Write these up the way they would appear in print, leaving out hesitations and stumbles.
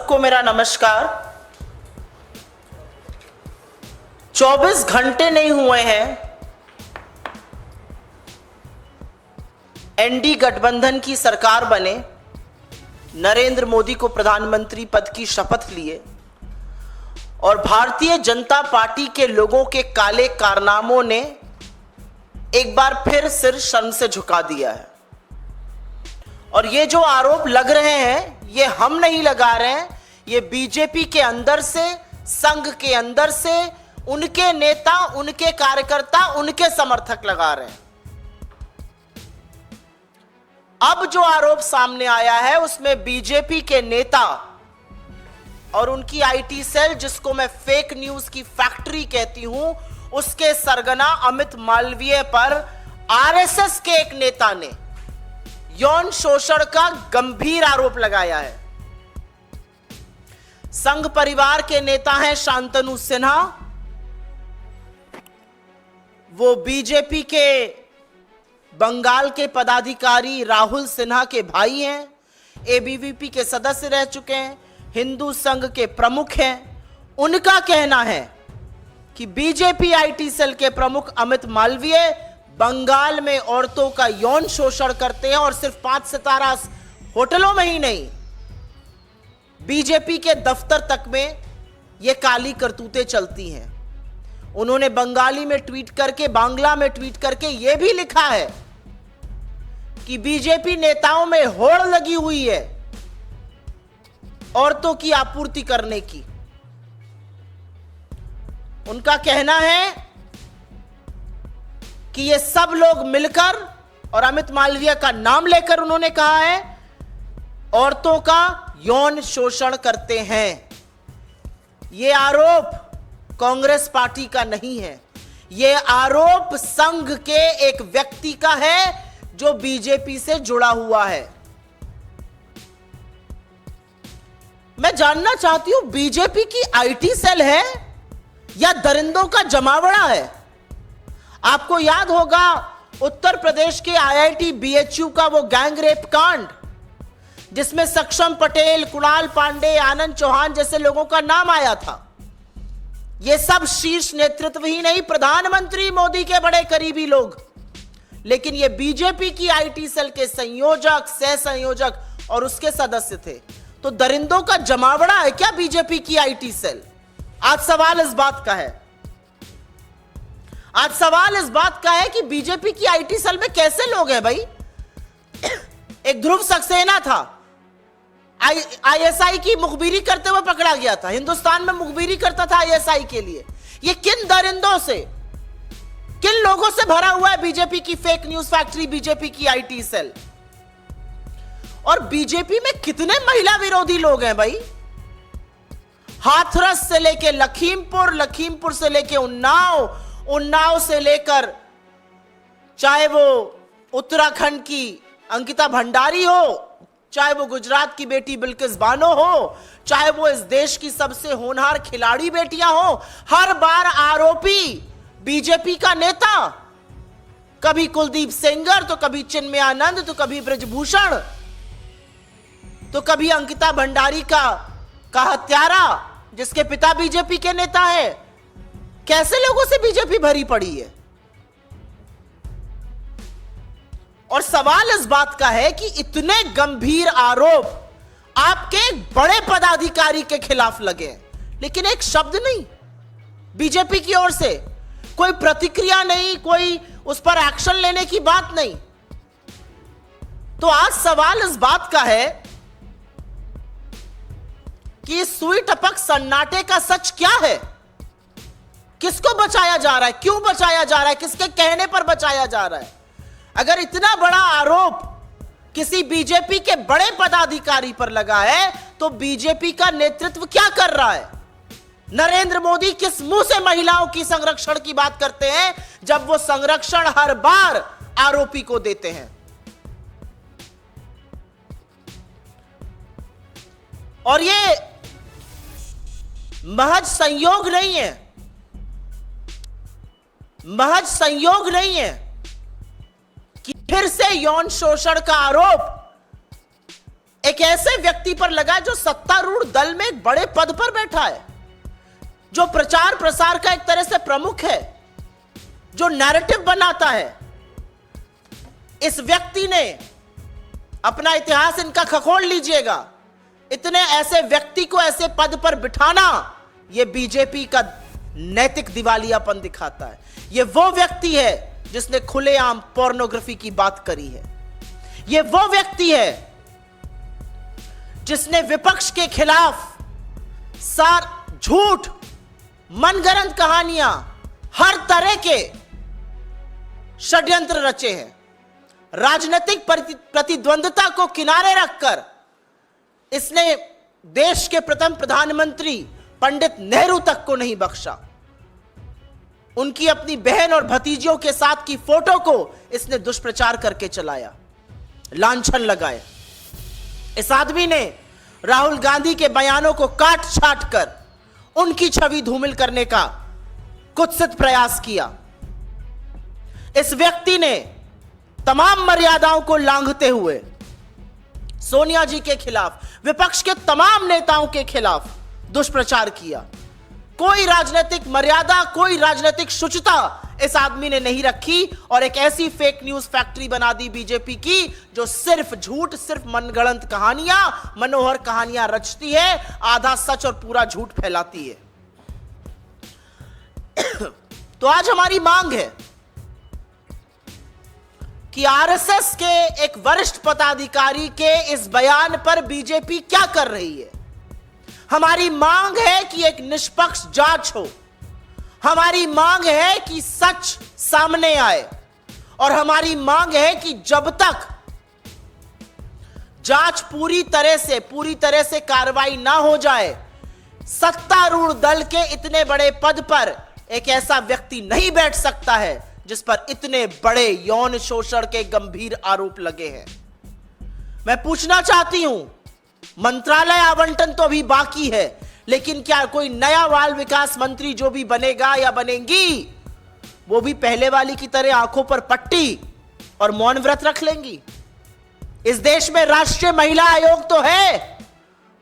सबको मेरा नमस्कार। 24 घंटे नहीं हुए हैं एनडी गठबंधन की सरकार बने, नरेंद्र मोदी को प्रधानमंत्री पद की शपथ लिए और भारतीय जनता पार्टी के लोगों के काले कारनामों ने एक बार फिर सिर शर्म से झुका दिया है। और ये जो आरोप लग रहे हैं ये हम नहीं लगा रहे हैं, ये बीजेपी के अंदर से, संघ के अंदर से उनके नेता, उनके कार्यकर्ता, उनके समर्थक लगा रहे हैं। अब जो आरोप सामने आया है उसमें बीजेपी के नेता और उनकी आईटी सेल, जिसको मैं फेक न्यूज की फैक्ट्री कहती हूं, उसके सरगना अमित मालवीय पर आरएसएस के एक नेता ने यौन शोषण का गंभीर आरोप लगाया है। संघ परिवार के नेता हैं शांतनु सिन्हा, वो बीजेपी के बंगाल के पदाधिकारी राहुल सिन्हा के भाई हैं, एबीवीपी के सदस्य रह चुके हैं, हिंदू संघ के प्रमुख हैं। उनका कहना है कि बीजेपी आईटी सेल के प्रमुख अमित मालवीय बंगाल में औरतों का यौन शोषण करते हैं और सिर्फ 5 सितारा होटलों में ही नहीं, बीजेपी के दफ्तर तक में यह काली करतूतें चलती हैं। उन्होंने बंगाली में ट्वीट करके, बांग्ला में ट्वीट करके यह भी लिखा है कि बीजेपी नेताओं में होड़ लगी हुई है औरतों की आपूर्ति करने की। उनका कहना है कि ये सब लोग मिलकर, और अमित मालवीय का नाम लेकर उन्होंने कहा है, औरतों का यौन शोषण करते हैं। ये आरोप कांग्रेस पार्टी का नहीं है, ये आरोप संघ के एक व्यक्ति का है जो बीजेपी से जुड़ा हुआ है। मैं जानना चाहती हूं, बीजेपी की आईटी सेल है या दरिंदों का जमावड़ा है? आपको याद होगा उत्तर प्रदेश के आईआईटी बीएचयू का वो गैंग रेप कांड, जिसमें सक्षम पटेल, कुणाल पांडे, आनंद चौहान जैसे लोगों का नाम आया था। ये सब शीर्ष नेतृत्व ही नहीं, प्रधानमंत्री मोदी के बड़े करीबी लोग। लेकिन ये बीजेपी की आईटी सेल के संयोजक, सह संयोजक और उसके सदस्य थे। तो दरिंदों का जमावड़ा है क्या बीजेपी की आईटी सेल? आज सवाल इस बात का है, आज सवाल इस बात का है कि बीजेपी की आईटी सेल में कैसे लोग हैं भाई? एक ध्रुव सक्सेना था, आईएसआई की मुखबिरी करते हुए पकड़ा गया था, हिंदुस्तान में मुखबिरी करता था आईएसआई के लिए। ये किन दरिंदों से, किन लोगों से भरा हुआ है बीजेपी की फेक न्यूज फैक्ट्री, बीजेपी की आईटी सेल? और बीजेपी में कितने महिला विरोधी लोग हैं भाई? हाथरस से लेके लखीमपुर, लखीमपुर से लेके उन्नाव, उन्नाव से लेकर चाहे वो उत्तराखंड की अंकिता भंडारी हो, चाहे वो गुजरात की बेटी बिल्किस बानो हो, चाहे वो इस देश की सबसे होनहार खिलाड़ी बेटियां हो, हर बार आरोपी बीजेपी का नेता। कभी कुलदीप सेंगर, तो कभी चिन्मय आनंद, तो कभी ब्रजभूषण, तो कभी अंकिता भंडारी का हत्यारा जिसके पिता बीजेपी के नेता है। कैसे लोगों से बीजेपी भरी पड़ी है? और सवाल इस बात का है कि इतने गंभीर आरोप आपके एक बड़े पदाधिकारी के खिलाफ लगे, लेकिन एक शब्द नहीं बीजेपी की ओर से, कोई प्रतिक्रिया नहीं, कोई उस पर एक्शन लेने की बात नहीं। तो आज सवाल इस बात का है कि इस सुई टपक सन्नाटे का सच क्या है? किसको बचाया जा रहा है? क्यों बचाया जा रहा है? किसके कहने पर बचाया जा रहा है? अगर इतना बड़ा आरोप किसी बीजेपी के बड़े पदाधिकारी पर लगा है तो बीजेपी का नेतृत्व क्या कर रहा है? नरेंद्र मोदी किस मुंह से महिलाओं की संरक्षण की बात करते हैं जब वो संरक्षण हर बार आरोपी को देते हैं? और ये महज संयोग नहीं है, महज संयोग नहीं है कि फिर से यौन शोषण का आरोप एक ऐसे व्यक्ति पर लगा जो सत्तारूढ़ दल में एक बड़े पद पर बैठा है, जो प्रचार प्रसार का एक तरह से प्रमुख है, जो नैरेटिव बनाता है। इस व्यक्ति ने अपना इतिहास इनका खखोल लीजिएगा, इतने ऐसे व्यक्ति को ऐसे पद पर बिठाना यह बीजेपी का नैतिक दिवालियापन दिखाता है। यह वो व्यक्ति है जिसने खुलेआम पोर्नोग्राफी की बात करी है। यह वो व्यक्ति है जिसने विपक्ष के खिलाफ झूठ, मनगढ़ंत कहानियां, हर तरह के षड्यंत्र रचे हैं। राजनीतिक प्रतिद्वंद्विता को किनारे रखकर इसने देश के प्रथम प्रधानमंत्री पंडित नेहरू तक को नहीं बख्शा। उनकी अपनी बहन और भतीजियों के साथ की फोटो को इसने दुष्प्रचार करके चलाया, लांछन लगाए। इस आदमी ने राहुल गांधी के बयानों को काट छाट कर उनकी छवि धूमिल करने का कुत्सित प्रयास किया। इस व्यक्ति ने तमाम मर्यादाओं को लांघते हुए सोनिया जी के खिलाफ, विपक्ष के तमाम नेताओं के खिलाफ दुष्प्रचार किया। कोई राजनीतिक मर्यादा, कोई राजनीतिक शुचिता इस आदमी ने नहीं रखी और एक ऐसी फेक न्यूज फैक्ट्री बना दी बीजेपी की, जो सिर्फ झूठ, सिर्फ मनगढ़ंत कहानियां, मनोहर कहानियां रचती है, आधा सच और पूरा झूठ फैलाती है। तो आज हमारी मांग है कि आरएसएस के एक वरिष्ठ पदाधिकारी के इस बयान पर बीजेपी क्या कर रही है। हमारी मांग है कि एक निष्पक्ष जांच हो। हमारी मांग है कि सच सामने आए और हमारी मांग है कि जब तक जांच पूरी तरह से कार्रवाई ना हो जाए, सत्तारूढ़ दल के इतने बड़े पद पर एक ऐसा व्यक्ति नहीं बैठ सकता है जिस पर इतने बड़े यौन शोषण के गंभीर आरोप लगे हैं। मैं पूछना चाहती हूं, मंत्रालय आवंटन तो अभी बाकी है, लेकिन क्या कोई नया बाल विकास मंत्री जो भी बनेगा या बनेंगी, वो भी पहले वाली की तरह आंखों पर पट्टी और मौन व्रत रख लेंगी? इस देश में राष्ट्रीय महिला आयोग तो है,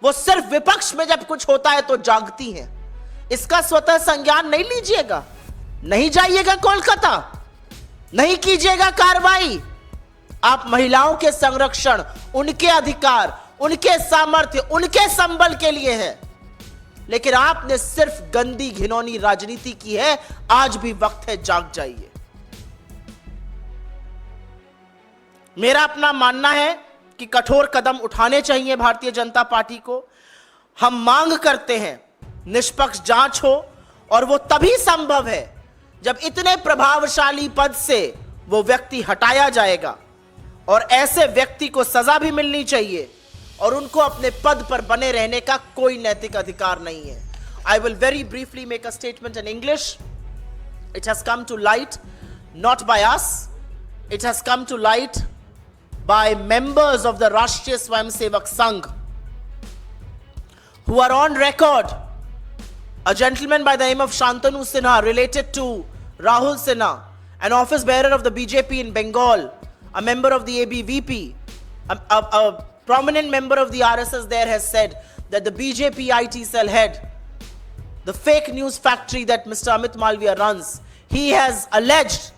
वो सिर्फ विपक्ष में जब कुछ होता है तो जागती हैं। इसका स्वतः संज्ञान नहीं लीजिएगा, नहीं जाइएगा कोलकाता, नहीं कीजिएगा कार्रवाई। आप महिलाओं के संरक्षण, उनके अधिकार, उनके सामर्थ्य, उनके संबल के लिए है, लेकिन आपने सिर्फ गंदी घिनौनी राजनीति की है। आज भी वक्त है, जाग जाइए। मेरा अपना मानना है कि कठोर कदम उठाने चाहिए भारतीय जनता पार्टी को। हम मांग करते हैं निष्पक्ष जांच हो, और वो तभी संभव है जब इतने प्रभावशाली पद से वो व्यक्ति हटाया जाएगा, और ऐसे व्यक्ति को सजा भी मिलनी चाहिए, और उनको अपने पद पर बने रहने का कोई नैतिक अधिकार नहीं है। I will very briefly make a statement in English. It has come to light not by us, it has come to light by members of the Rashtriya Swayamsevak Sangh who are on record. A gentleman by the name of Shantanu Sinha, related to Rahul Sinha, an office bearer of the BJP in Bengal, a member of the ABVP, a prominent member of the RSS there, has said that the BJP IT cell head, the fake news factory that Mr. Amit Malviya runs, he has alleged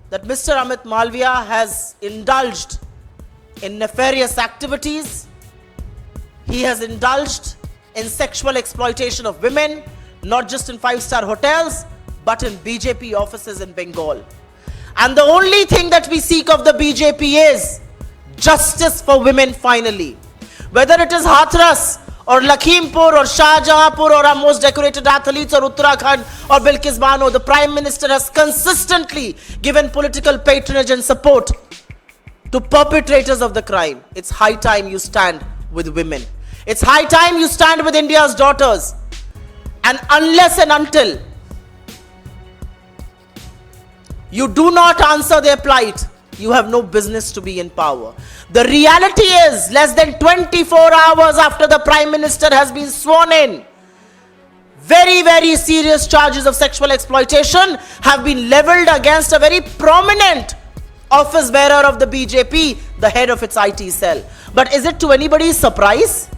that Mr. Amit Malviya has indulged in nefarious activities. He has indulged in sexual exploitation of women, not just in 5-star hotels, but in BJP offices in Bengal. And the only thing that we seek of the BJP is justice for women finally. Whether it is Hathras or Lakhimpur or Shahjahanpur or our most decorated athletes or Uttarakhand or Bilkis Bano, the Prime Minister has consistently given political patronage and support to perpetrators of the crime. It's high time you stand with women. It's high time you stand with India's daughters. And unless and until you do not answer their plight, you have no business to be in power. The reality is, less than 24 hours after the Prime Minister has been sworn in, very, very serious charges of sexual exploitation have been leveled against a very prominent office bearer of the BJP, the head of its IT cell. But is it to anybody's surprise?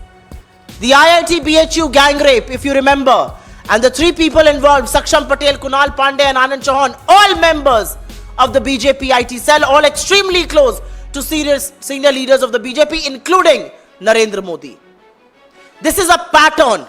The IIT BHU gang rape, if you remember, and the three people involved, Saksham Patel, Kunal Pandey and Anand Chauhan, all members of the BJP IT cell, all extremely close to senior leaders of the BJP, including Narendra Modi. This is a pattern